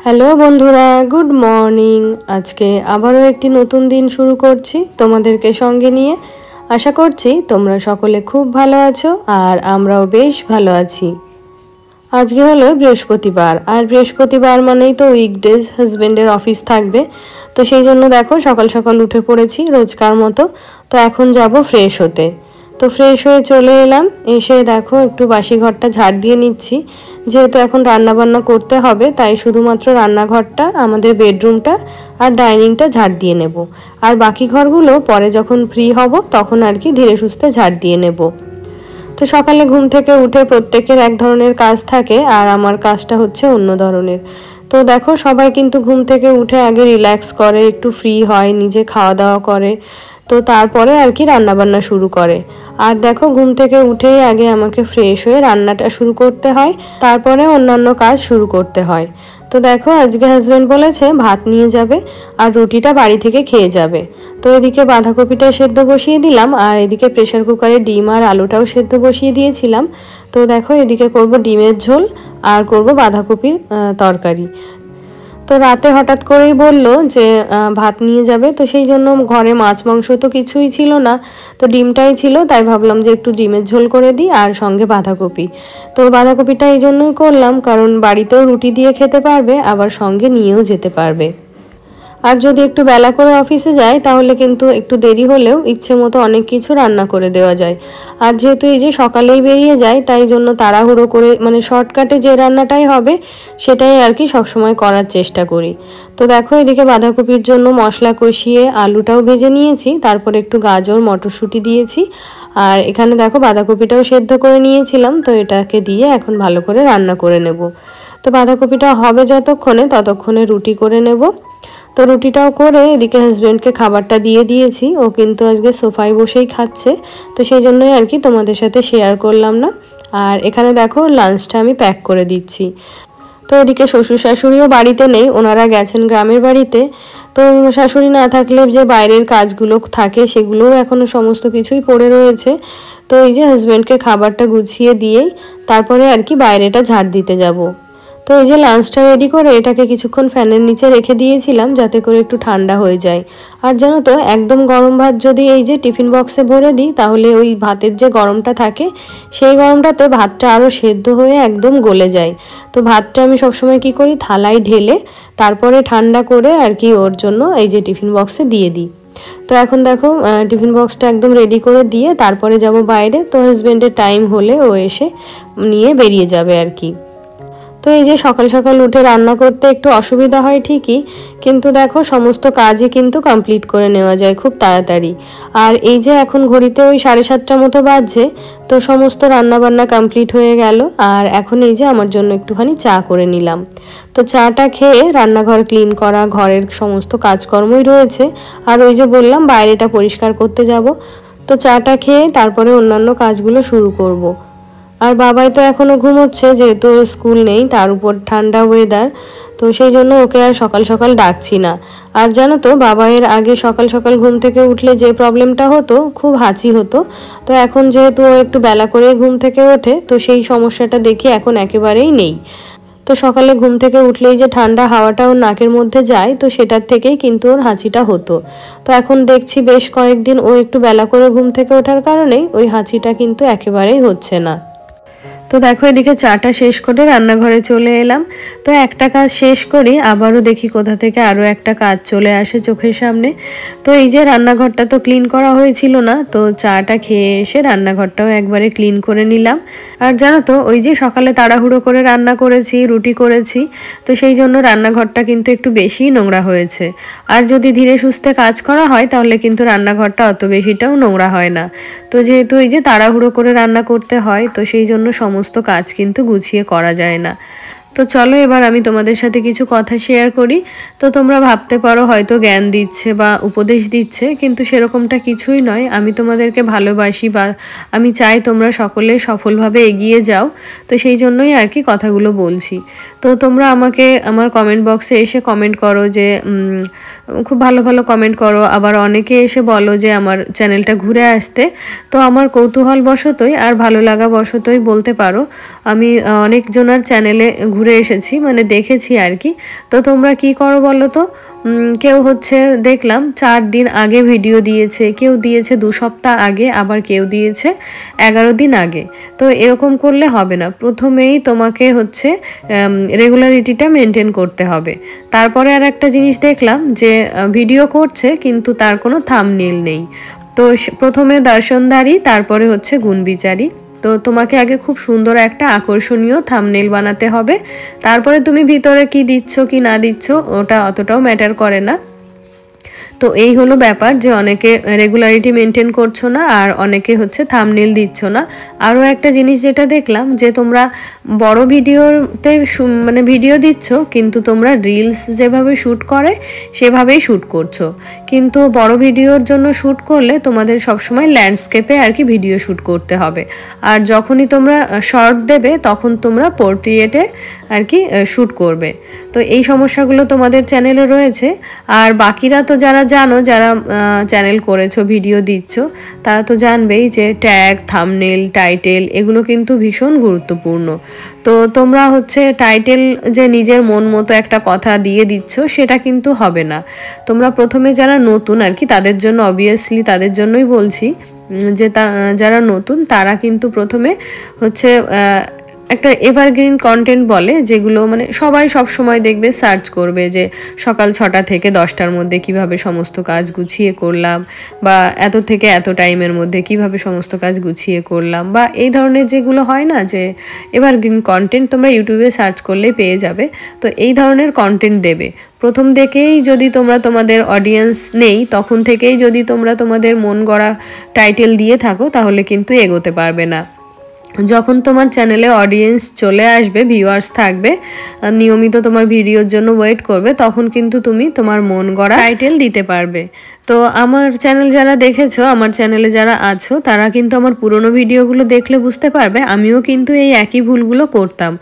Hello বন্ধুরা, good morning. আজকে আবারও একটি নতুন দিন শুরু করছি তোমাদেরকে সঙ্গে নিয়ে। আশা করছি তোমরা সকলে খুব ভালো আছো আর আমরাও বেশ ভালো আছি। আজকে হলো বৃহস্পতিবার, আর বৃহস্পতিবার মানেই তো উইকডেজ, হাজব্যান্ডের অফিস থাকবে। তো সেই জন্য দেখো সকাল সকাল উঠে পড়েছি রোজকার মতো। তো এখন যাব ফ্রেশ হতে। তো ফ্রেশ হয়ে চলে এলাম, এসে দেখো একটু বাসি ঘরটা ঝাড় দিয়ে নিচ্ছি। যেহেতু এখন রান্না বান্না করতে হবে, তাই শুধুমাত্র রান্নাঘরটা, আমাদের বেডরুমটা আর ডাইনিংটা ঝাড় দিয়ে নেব। আর বাকি ঘরগুলো পরে যখন ফ্রি হব তখন আর কি ধীরে সুস্থে ঝাড় দিয়ে নেব। তো সকালে ঘুম থেকে উঠে প্রত্যেকের এক ধরনের কাজ থাকে, আর আমার কাজটা হচ্ছে অন্য ধরনের। তো দেখো সবাই কিন্তু ঘুম থেকে উঠে আগে রিল্যাক্স করে, একটু ফ্রি হয়, নিজে খাওয়া দাওয়া করে, তো তারপরে আর কি রান্নাবান্না শুরু করে। আর দেখো ঘুম থেকে উঠেই আগে আমাকে ফ্রেশ হয়ে রান্নাটা শুরু করতে হয়, তারপরে অন্যান্য কাজ শুরু করতে হয়। তো দেখো আজকে হাজব্যান্ড বলেছে ভাত নিয়ে যাবে আর রুটিটা বাড়ি থেকে খেয়ে যাবে। তো এদিকে বাঁধাকপিটা সেদ্ধ বসিয়ে দিলাম, আর এদিকে প্রেসার কুকারে ডিম আর আলুটাও সেদ্ধ বসিয়ে দিয়েছিলাম। তো দেখো এদিকে করব ডিমের ঝোল আর করব বাঁধাকপির তরকারি। তো রাতে হঠাৎ করেই বলল যে ভাত নিয়ে যাবে, তো সেই জন্য ঘরে মাছ মাংস তো কিছুই ছিল না, তো ডিমটাই ছিল, তাই ভাবলাম যে একটু ডিমের ঝোল করে দিই আর সঙ্গে বাঁধাকপি। তো বাঁধাকপিটা এই জন্যই করলাম, কারণ বাড়িতেও রুটি দিয়ে খেতে পারবে, আবার সঙ্গে নিয়েও যেতে পারবে। আর যদি একটু বেলা করে অফিসে যায় তাহলে কিন্তু একটু দেরি হলেও ইচ্ছে মতো অনেক কিছু রান্না করে দেওয়া যায়। আর যেহেতু এই যে সকালেই বেরিয়ে যায়, তাই জন্য তাড়াহুড়ো করে মানে শর্টকাটে যে রান্নাটাই হবে সেটাই আর কি সবসময় করার চেষ্টা করি। তো দেখো এদিকে বাঁধাকপির জন্য মশলা কষিয়ে আলুটাও ভেজে নিয়েছি, তারপর একটু গাজর মটরশুঁটি দিয়েছি, আর এখানে দেখো বাঁধাকপিটাও সেদ্ধ করে নিয়েছিলাম। তো এটাকে দিয়ে এখন ভালো করে রান্না করে নেব। তো বাঁধাকপিটা হবে যতক্ষণে ততক্ষণে রুটি করে নেব। তো রুটিটাও করে এদিকে হাজব্যান্ডকে খাবারটা দিয়ে দিয়েছি, ও কিন্তু আজকে সোফায় বসেই খাচ্ছে, তো সেই জন্যই আর কি তোমাদের সাথে শেয়ার করলাম না। আর এখানে দেখো লাঞ্চটা আমি প্যাক করে দিচ্ছি। তো এদিকে শ্বশুর শাশুড়িও বাড়িতে নেই, ওনারা গেছেন গ্রামের বাড়িতে। তো শাশুড়ি না থাকলে যে বাইরের কাজগুলো থাকে সেগুলোও এখনও সমস্ত কিছুই পড়ে রয়েছে। তো এই যে হাজব্যান্ডকে খাবারটা গুছিয়ে দিয়েই তারপরে আর কি বাইরেটা ঝাড় দিতে যাব। তো এই যে লাঞ্চটা রেডি করে এটাকে কিছুক্ষণ ফ্যানের নিচে রেখে দিয়েছিলাম যাতে করে একটু ঠান্ডা হয়ে যায়। আর জানো তো একদম গরম ভাত যদি এই যে টিফিন বক্সে ভরে দিই তাহলে ওই ভাতের যে গরমটা থাকে সেই গরমটাতে ভাতটা আরও সেদ্ধ হয়ে একদম গলে যায়। তো ভাতটা আমি সবসময় কি করি, থালায় ঢেলে তারপরে ঠান্ডা করে আর কি ওর জন্য এই যে টিফিন বক্সে দিয়ে দিই। তো এখন দেখো টিফিন বক্সটা একদম রেডি করে দিয়ে তারপরে যাব বাইরে। তো হাজব্যান্ডের টাইম হলে ও এসে নিয়ে বেরিয়ে যাবে আর কি। তো এই যে সকাল সকাল উঠে রান্না করতে একটু অসুবিধা হয় ঠিকই, কিন্তু দেখো সমস্ত কাজই কিন্তু কমপ্লিট করে নেওয়া যায় খুব তাড়াতাড়ি। আর এই যে এখন ঘড়িতে ওই 7:30 মতো বাজছে, তো সমস্ত রান্না বান্না কমপ্লিট হয়ে গেল। আর এখন এই যে আমার জন্য একটুখানি চা করে নিলাম। তো চাটা খেয়ে রান্নাঘর ক্লিন করা, ঘরের সমস্ত কাজকর্মই রয়েছে। আর ওই যে বললাম বাইরেটা পরিষ্কার করতে যাব, তো চাটা খেয়ে তারপরে অন্যান্য কাজগুলো শুরু করব। আর বাবাই তো এখনও ঘুমোচ্ছে, যেহেতু স্কুল নেই, তার উপর ঠান্ডা ওয়েদার, তো সেই জন্য ওকে আর সকাল সকাল ডাকছি না। আর জানো তো বাবাইয়ের আগে সকাল সকাল ঘুম থেকে উঠলে যে প্রবলেমটা হতো, খুব হাঁচি হতো। তো এখন যেহেতু ও একটু বেলা করে ঘুম থেকে ওঠে, তো সেই সমস্যাটা দেখি এখন একেবারেই নেই। তো সকালে ঘুম থেকে উঠলেই যে ঠান্ডা হাওয়াটা ওর নাকের মধ্যে যায়, তো সেটার থেকেই কিন্তু ওর হাঁচিটা হতো। তো এখন দেখছি বেশ কয়েকদিন ও একটু বেলা করে ঘুম থেকে ওঠার কারণেই ওই হাঁচিটা কিন্তু একেবারেই হচ্ছে না। তো দেখো এদিকে চাটা শেষ করে রান্নাঘরে চলে এলাম। তো একটা কাজ শেষ করি, আবারও দেখি কোথা থেকে আরও একটা কাজ চলে আসে চোখের সামনে। তো এই যে রান্নাঘরটা তো ক্লিন করা হয়েছিল না, তো চাটা খেয়ে এসে রান্নাঘরটাও একবারে ক্লিন করে নিলাম। আর জানো তো ওই যে সকালে তাড়াহুড়ো করে রান্না করেছি, রুটি করেছি, তো সেই জন্য রান্নাঘরটা কিন্তু একটু বেশিই নোংরা হয়েছে। আর যদি ধীরে সুস্থে কাজ করা হয় তাহলে কিন্তু রান্নাঘরটা অত বেশিটাও নোংরা হয় না। তো যেহেতু এই যে তাড়াহুড়ো করে রান্না করতে হয়, তো সেই জন্য সমস্ত কাজ কিন্তু গুছিয়ে করা যায় না। তো চলো এবার আমি তোমাদের সাথে কিছু কথা শেয়ার করি। তো তোমরা ভাবতে পারো হয়তো জ্ঞান দিচ্ছে বা উপদেশ দিচ্ছে, কিন্তু সেরকমটা কিছুই নয়। আমি তোমাদেরকে ভালোবাসি বা আমি চাই তোমরা সকলে সফলভাবে এগিয়ে যাও, তো সেই জন্যই আর কি কথাগুলো বলছি। তো তোমরা আমাকে আমার কমেন্ট বক্সে এসে কমেন্ট করো, যে খুব ভালো ভালো কমেন্ট করো, আবার অনেকে এসে বলো যে আমার চ্যানেলটা ঘুরে আসতে। তো আমার কৌতূহল বশতই আর ভালো লাগা বশতই বলতে পারো, আমি অনেকজনের চ্যানেলে ঘুরে এসেছি, মানে দেখেছি আর কি। তো তোমরা কি করো বলো তো, কেউ হচ্ছে দেখলাম 4 দিন আগে ভিডিও দিয়েছে, কেউ দিয়েছে 2 সপ্তাহ আগে, আবার কেউ দিয়েছে 11 দিন আগে। তো এরকম করলে হবে না, প্রথমেই তোমাকে হচ্ছে রেগুলারিটিটা মেনটেন করতে হবে। তারপরে আর একটা জিনিস দেখলাম যে ভিডিও করছে কিন্তু তার কোনো থাম্বনেইল নেই। তো প্রথমে দর্শনধারী, তারপরে হচ্ছে গুণবিচারী। তো তোমাকে আগে খুব সুন্দর একটা আকর্ষণীয় থাম্বনেইল বানাতে হবে, তারপরে তুমি ভিতরে কি দিচ্ছ কি না দিচ্ছ ওটা অতটাও ম্যাটার করে না। তো এই হলো ব্যাপার যে অনেকে রেগুলারিটি মেনটেন করছো না, আর অনেকে হচ্ছে থাম্বনেইল দিচ্ছ না। আরও একটা জিনিস যেটা দেখলাম যে তোমরা বড় ভিডিওতে মানে ভিডিও দিচ্ছ কিন্তু তোমরা রিলস যেভাবে শ্যুট করে সেভাবেই শ্যুট করছো, কিন্তু বড় ভিডিওর জন্য শ্যুট করলে তোমাদের সবসময় ল্যান্ডস্কেপে আর কি ভিডিও শ্যুট করতে হবে। আর যখনই তোমরা শর্ট দেবে তখন তোমরা পোর্ট্রেটে আর কি শ্যুট করবে। তো এই সমস্যাগুলো তোমাদের চ্যানেলে রয়েছে। আর বাকিরা তো যারা জানো, যারা চ্যানেল করেছো ভিডিও দিচ্ছ, তারা তো জানবেই যে ট্যাগ, থাম্বনেইল, টাইটেল এগুলো কিন্তু ভীষণ গুরুত্বপূর্ণ। তো তোমরা হচ্ছে টাইটেল যে নিজের মন মতো একটা কথা দিয়ে দিচ্ছ সেটা কিন্তু হবে না। তোমরা প্রথমে যারা নতুন আর কি তাদের জন্য, অবভিয়াসলি তাদের জন্যই বলছি যে যারা নতুন তারা কিন্তু প্রথমে হচ্ছে একটা এভারগ্রিন কন্টেন্ট বলে, যেগুলো মানে সবাই সব সময় দেখবে সার্চ করবে যে সকাল 6টা থেকে 10টার মধ্যে কিভাবে সমস্ত কাজ গুছিয়ে করলাম, বা এত থেকে এত টাইমের মধ্যে কিভাবে সমস্ত কাজ গুছিয়ে করলাম, বা এই ধরনের যেগুলো হয় না যে এভারগ্রিন কন্টেন্ট, তোমরা ইউটিউবে সার্চ করলেই পেয়ে যাবে। তো এই ধরনের কন্টেন্ট দেবে। প্রথম থেকেই যদি তোমরা, তোমাদের অডিয়েন্স নেই তখন থেকেই যদি তোমরা তোমাদের মন গড়া টাইটেল দিয়ে থাকো তাহলে কিন্তু এগোতে পারবে না। যখন তোমার চ্যানেলে অডিয়েন্স চলে আসবে, ভিউয়ার্স থাকবে, নিয়মিত তোমার ভিডিওর জন্য ওয়েট করবে, তখন কিন্তু তুমি তোমার মন গড়া টাইটেল দিতে পারবে। তো আমার চ্যানেল যারা দেখেছো, আমার চ্যানেলে যারা আছো, তারা কিন্তু আমার পুরনো ভিডিওগুলো দেখলে বুঝতে পারবে আমিও কিন্তু এই একই ভুলগুলো করতাম।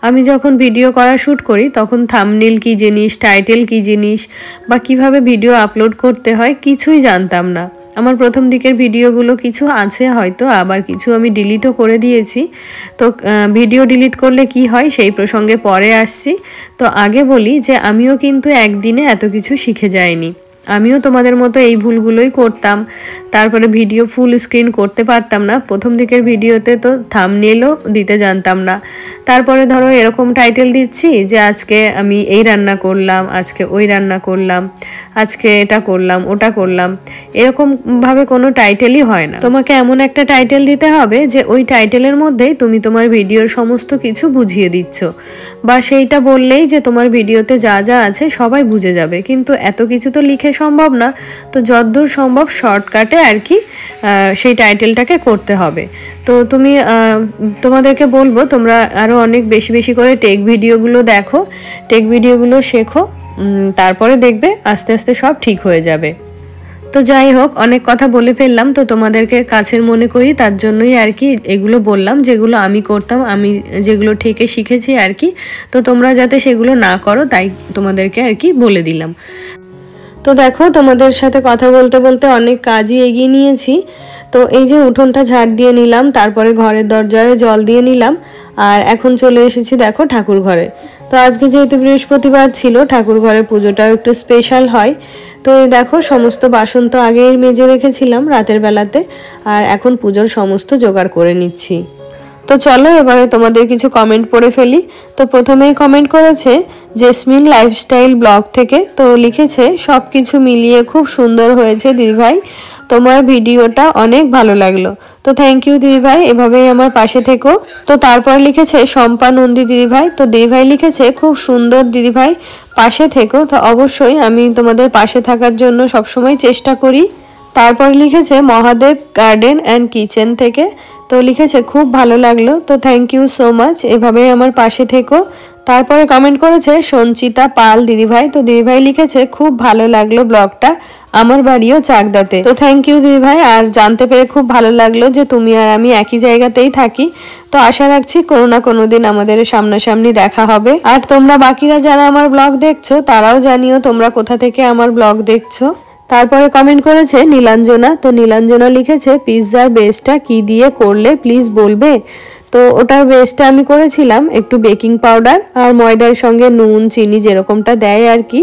আমি যখন ভিডিও করা শ্যুট করি তখন থাম্বনেইল কী জিনিস, টাইটেল কী জিনিস, বা কিভাবে ভিডিও আপলোড করতে হয় কিছুই জানতাম না। আমার প্রথম দিকের ভিডিওগুলো কিছু আছে হয়তো, আবার কিছু আমি ডিলিটও করে দিয়েছি। তো ভিডিও ডিলিট করলে কি হয় সেই প্রসঙ্গে পরে আসছি। তো আগে বলি যে আমিও কিন্তু একদিনে এত কিছু শিখে যাইনি, আমিও তোমাদের মতো এই ভুলগুলোই করতাম। তারপরে ভিডিও ফুল স্ক্রিন করতে পারতাম না, প্রথম দিকের ভিডিওতে তো থাম্বনেইলও দিতে জানতাম না। তারপরে ধরো এরকম টাইটেল দিচ্ছি যে আজকে আমি এই রান্না করলাম, আজকে ওই রান্না করলাম, আজকে এটা করলাম ওটা করলাম, এরকমভাবে কোনো টাইটেলই হয় না। তোমাকে এমন একটা টাইটেল দিতে হবে যে ওই টাইটেলের মধ্যেই তুমি তোমার ভিডিওর সমস্ত কিছু বুঝিয়ে দিচ্ছ, বা সেইটা বললেই যে তোমার ভিডিওতে যা যা আছে সবাই বুঝে যাবে। কিন্তু এত কিছু তো লিখে সম্ভব না, তো যতদূর সম্ভব শর্টকাটে আর কি সেই টাইটেলটাকে করতে হবে। তো তুমি তোমাদেরকে বলবো তোমরা আরও অনেক বেশি বেশি করে টেক ভিডিওগুলো দেখো, টেক ভিডিওগুলো শেখো, তারপরে দেখবে আস্তে আস্তে সব ঠিক হয়ে যাবে। তো যাই হোক, অনেক কথা বলে ফেললাম, তো তোমাদেরকে কাছের মনে করি তার জন্যই আর কি এগুলো বললাম, যেগুলো আমি করতাম, আমি যেগুলো ঠেকে শিখেছি আর কি। তো তোমরা যাতে সেগুলো না করো তাই তোমাদেরকে আর কি বলে দিলাম। তো দেখো, তোমাদের সাথে কথা বলতে বলতে অনেক কাজই এগিয়ে নিয়েছি। তো এই যে উঠোনটা ঝাড় দিয়ে নিলাম, তারপরে ঘরের দরজায় জল দিয়ে নিলাম, আর এখন চলে এসেছি দেখো ঠাকুর ঘরে। তো আজকে যেহেতু বৃহস্পতিবার ছিল, ঠাকুর ঘরের পুজোটাও একটু স্পেশাল হয়। তো এই দেখো সমস্ত বাসন তো আগেই মেজে রেখেছিলাম রাতের বেলাতে, আর এখন পুজোর সমস্ত জোগাড় করে নিচ্ছি। তো চলো এবারে তোমাদের কিছু কমেন্ট পড়ে ফেলি। তো প্রথমেই কমেন্ট করেছে জেসমিন লাইফস্টাইল ব্লগ থেকে। তো লিখেছে সব কিছু মিলিয়ে খুব সুন্দর হয়েছে দিদিভাই, তোমার ভিডিওটা অনেক ভালো লাগলো। তো থ্যাংক ইউ দিদিভাই, এভাবেই আমার পাশে থেকো। তো তারপর লিখেছে শম্পা নন্দী দিদিভাই। তো দিদিভাই লিখেছে খুব সুন্দর দিদিভাই, পাশে থেকো। তো অবশ্যই আমি তোমাদের পাশে থাকার জন্য সবসময় চেষ্টা করি। তারপর লিখেছে মহাদেব গার্ডেন অ্যান্ড কিচেন থেকে। তো লিখেছে খুব ভালো লাগলো। তো থ্যাংক ইউ সো মাচ, এভাবেই আমার পাশে থেকো। তারপরে কমেন্ট করেছে সঞ্চিতা পাল দিদিভাই। তো দিদিভাই লিখেছে খুব ভালো লাগলো ব্লগটা, আমার বাড়িও চাকদাতে। তো থ্যাংক ইউ দিদিভাই, আর জানতে পেরে খুব ভালো লাগলো যে তুমি আর আমি একই জায়গাতেই থাকি। তো আশা রাখছি কোনো না কোনো দিন আমাদের সামনাসামনি দেখা হবে। আর তোমরা বাকিরা যারা আমার ব্লগ দেখছো তারাও জানিও তোমরা কোথা থেকে আমার ব্লগ দেখছো। তারপরে কমেন্ট করেছে নীলাঞ্জনা। তো নীলাঞ্জনা লিখেছে পিৎজার বেসটা কি দিয়ে করলে প্লিজ বলবে। তো ওটার বেসটা আমি করেছিলাম একটু বেকিং পাউডার আর ময়দার সঙ্গে নুন চিনি যেরকমটা দেয় আর কি।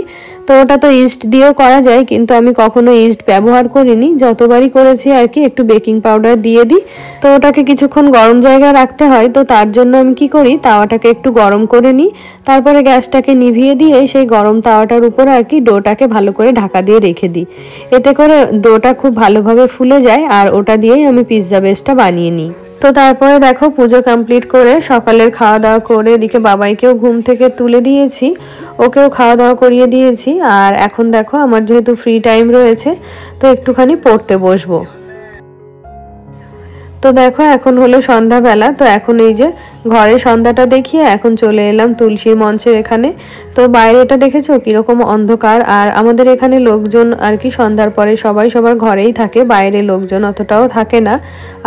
তো ওটা তো ইস্ট দিয়েও করা যায়, কিন্তু আমি কখনো ইস্ট ব্যবহার করিনি, যতবারই করেছি আর কি একটু বেকিং পাউডার দিয়ে দিই। তো ওটাকে কিছুক্ষণ গরম জায়গায় রাখতে হয়, তো তার জন্য আমি কি করি, তাওয়াটাকে একটু গরম করে নিই, তারপরে গ্যাসটাকে নিভিয়ে দিয়ে সেই গরম তাওয়াটার উপরে আর কি ডোটাকে ভালো করে ঢাকা দিয়ে রেখে দিই। এতে করে ডোটা খুব ভালোভাবে ফুলে যায় আর ওটা দিয়েই আমি পিৎজা বেসটা বানিয়ে নিই। তো তারপরে দেখো পুজো কমপ্লিট করে সকালের খাওয়া দাওয়া করে এদিকে বাবাইকেও ঘুম থেকে তুলে দিয়েছি, ওকেও খাওয়া দাওয়া করিয়ে দিয়েছি। আর এখন দেখো আমার যেহেতু ফ্রি টাইম রয়েছে, তো একটুখানি পড়তে বসবো। তো দেখো এখন হলো সন্ধ্যাবেলা, তো এখন এই যে ঘরে সন্ধ্যাটা দেখিয়ে এখন চলে এলাম তুলসীর মঞ্চের এখানে। তো বাইরেটা দেখেছো কিরকম অন্ধকার, আর আমাদের এখানে লোকজন আর কি সন্ধ্যার পরে সবাই সবার ঘরেই থাকে, বাইরে লোকজন অতটাও থাকে না।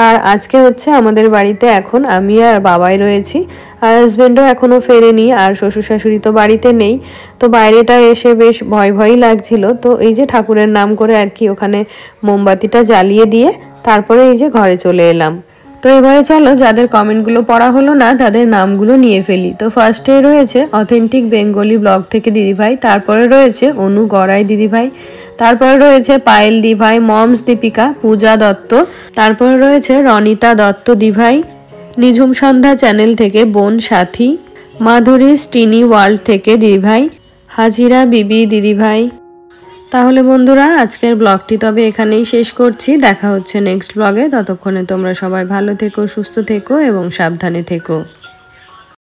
আর আজকে হচ্ছে আমাদের বাড়িতে এখন আমি আর বাবাই রয়েছি, আর হাজবেন্ডও এখনো ফেরেনি, আর শ্বশুর শাশুড়ি তো বাড়িতে নেই। তো বাইরেটা এসে বেশ ভয় ভয়ই লাগছিল। তো এই যে ঠাকুরের নাম করে আর কি ওখানে মোমবাতিটা জ্বালিয়ে দিয়ে তারপরে এই যে ঘরে চলে এলাম। তো এবারে চলো যাদের কমেন্টগুলো পড়া হলো না তাদের নামগুলো নিয়ে ফেলি। তো ফার্স্টে রয়েছে অথেন্টিক বেঙ্গলি ব্লগ থেকে দিদিভাই, তারপরে রয়েছে অনু গড়াই দিদিভাই, তারপরে রয়েছে পায়েল দিভাই, মমস দীপিকা, পূজা দত্ত, তারপরে রয়েছে রনিতা দত্ত দিভাই, নিঝুম সন্ধ্যা চ্যানেল থেকে বোন সাথী, মাধুরী স্টিনি ওয়ার্ল্ড থেকে দিদিভাই, হাজিরা বিবি দিদিভাই। তাহলে বন্ধুরা আজকের ব্লগটি তবে এখানেই শেষ করছি, দেখা হচ্ছে নেক্সট ব্লগে। ততক্ষণে তোমরা সবাই ভালো থেকো, সুস্থ থেকো এবং সাবধানে থেকো।